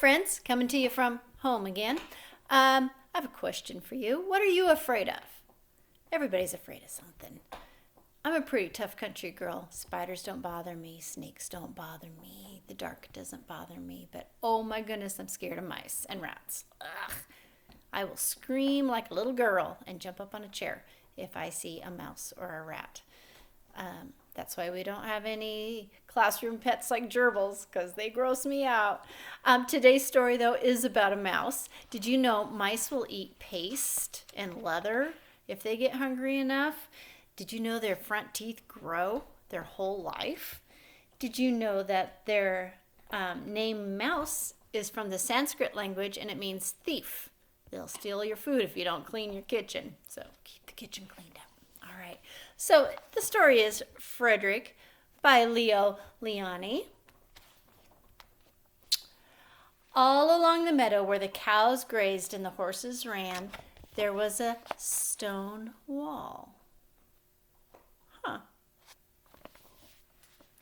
friends, coming to you from home again. I have a question for you. What are you afraid of? Everybody's afraid of something. I'm a pretty tough country girl. Spiders don't bother me. Snakes don't bother me. The dark doesn't bother me. But oh my goodness, I'm scared of mice and rats. Ugh. I will scream like a little girl and jump up on a chair if I see a mouse or a rat. That's why we don't have any classroom pets like gerbils, because they gross me out. Today's story, though, is about a mouse. Did you know mice will eat paste and leather if they get hungry enough? Did you know their front teeth grow their whole life? Did you know that their name mouse is from the Sanskrit language and it means thief? They'll steal your food if you don't clean your kitchen. So keep the kitchen cleaned up. All right. So the story is Frederick by Leo Lionni. All along the meadow where the cows grazed and the horses ran, there was a stone wall.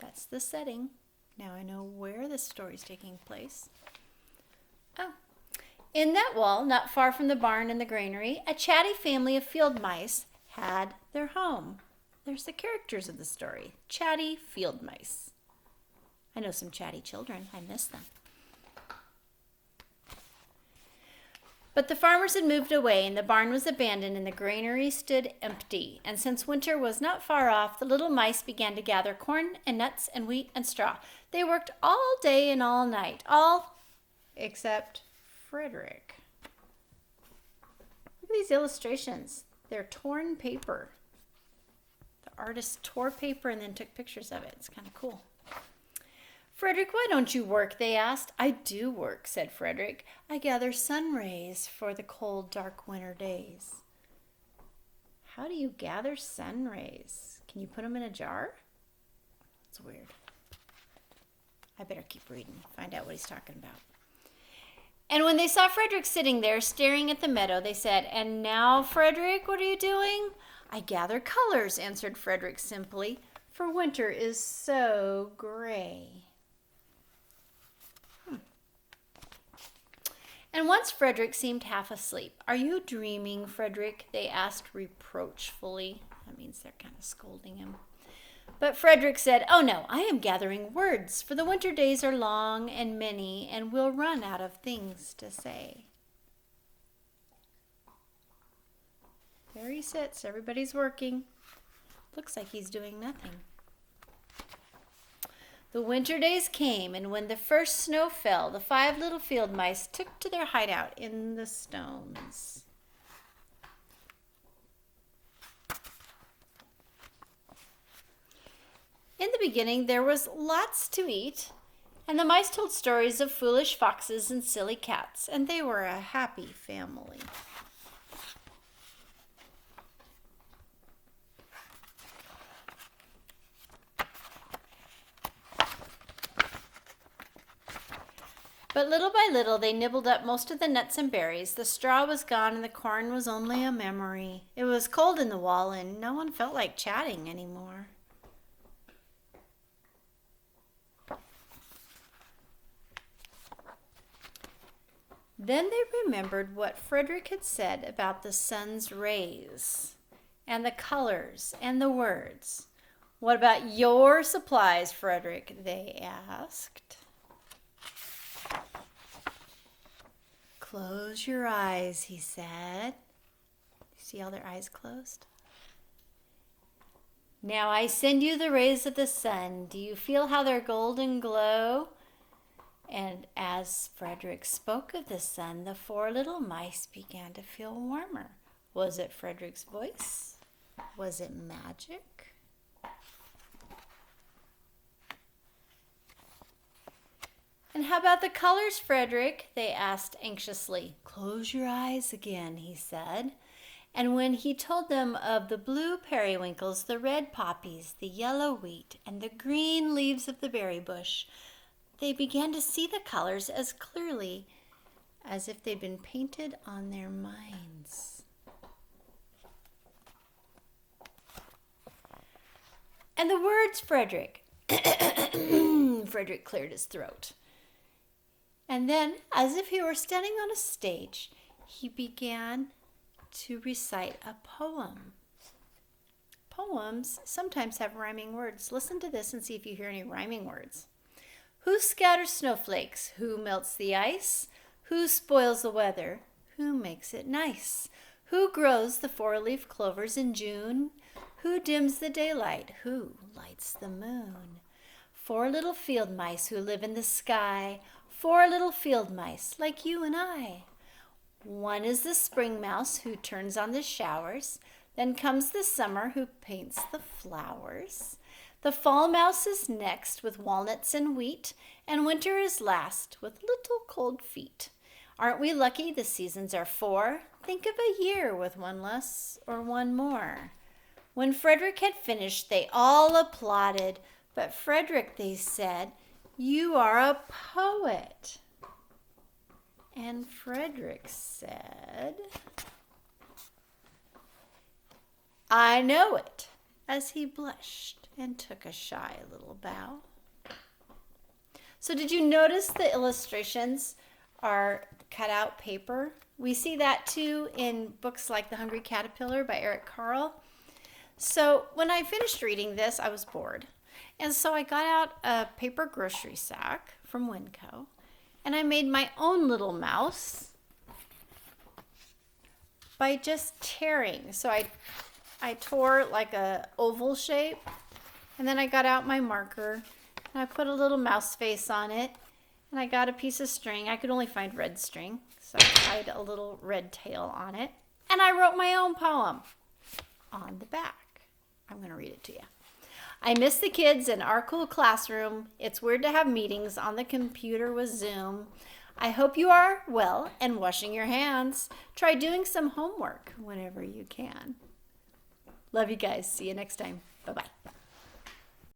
That's the setting. Now I know where the story's taking place. Oh. In that wall, not far from the barn and the granary, a chatty family of field mice had their home. There's the characters of the story. Chatty field mice. I know some chatty children. I miss them. But the farmers had moved away, and the barn was abandoned, and the granary stood empty. And since winter was not far off, the little mice began to gather corn and nuts and wheat and straw. They worked all day and all night, all except Frederick. Look at these illustrations. They're torn paper. The artist tore paper and then took pictures of it. It's kind of cool. Frederick, why don't you work? They asked. I do work, said Frederick. I gather sun rays for the cold, dark winter days. How do you gather sun rays? Can you put them in a jar? It's weird. I better keep reading, find out what he's talking about. And when they saw Frederick sitting there staring at the meadow, they said, And now, Frederick, what are you doing? I gather colors, answered Frederick simply, for winter is so gray. And once Frederick seemed half asleep. Are you dreaming, Frederick? They asked reproachfully. That means they're kind of scolding him. But Frederick said, Oh no, I am gathering words, for the winter days are long and many, and we'll run out of things to say. There he sits. Everybody's working. Looks like he's doing nothing. The winter days came, and when the first snow fell, the 5 little field mice took to their hideout in the stones. In the beginning, there was lots to eat, and the mice told stories of foolish foxes and silly cats, and they were a happy family. But little by little, they nibbled up most of the nuts and berries. The straw was gone, and the corn was only a memory. It was cold in the wall, and no one felt like chatting anymore. Then they remembered what Frederick had said about the sun's rays, and the colors, and the words. What about your supplies, Frederick? They asked. Close your eyes, he said. See how their eyes closed? Now I send you the rays of the sun. Do you feel how their golden glow? And as Frederick spoke of the sun, the 4 little mice began to feel warmer. Was it Frederick's voice? Was it magic? And how about the colors, Frederick? They asked anxiously. Close your eyes again, he said. And when he told them of the blue periwinkles, the red poppies, the yellow wheat, and the green leaves of the berry bush, they began to see the colors as clearly as if they'd been painted on their minds. And the words, Frederick. Frederick cleared his throat. And then, as if he were standing on a stage, he began to recite a poem. Poems sometimes have rhyming words. Listen to this and see if you hear any rhyming words. Who scatters snowflakes? Who melts the ice? Who spoils the weather? Who makes it nice? Who grows the four-leaf clovers in June? Who dims the daylight? Who lights the moon? 4 little field mice who live in the sky. 4 little field mice like you and I. One is the spring mouse who turns on the showers. Then comes the summer who paints the flowers. The fall mouse is next with walnuts and wheat. And winter is last with little cold feet. Aren't we lucky the seasons are 4? Think of a year with 1 less or 1 more. When Frederick had finished, they all applauded. But Frederick, they said, you are a poet. And Frederick said, I know it, as he blushed and took a shy little bow. So did you notice the illustrations are cut out paper? We see that too in books like The Hungry Caterpillar by Eric Carle. So when I finished reading this, I was bored. And so I got out a paper grocery sack from Winco, and I made my own little mouse by just tearing. So I tore like a oval shape, and then I got out my marker, and I put a little mouse face on it, and I got a piece of string. I could only find red string, so I tied a little red tail on it, and I wrote my own poem on the back. I'm going to read it to you. I miss the kids in our cool classroom. It's weird to have meetings on the computer with Zoom. I hope you are well and washing your hands. Try doing some homework whenever you can. Love you guys. See you next time. Bye-bye.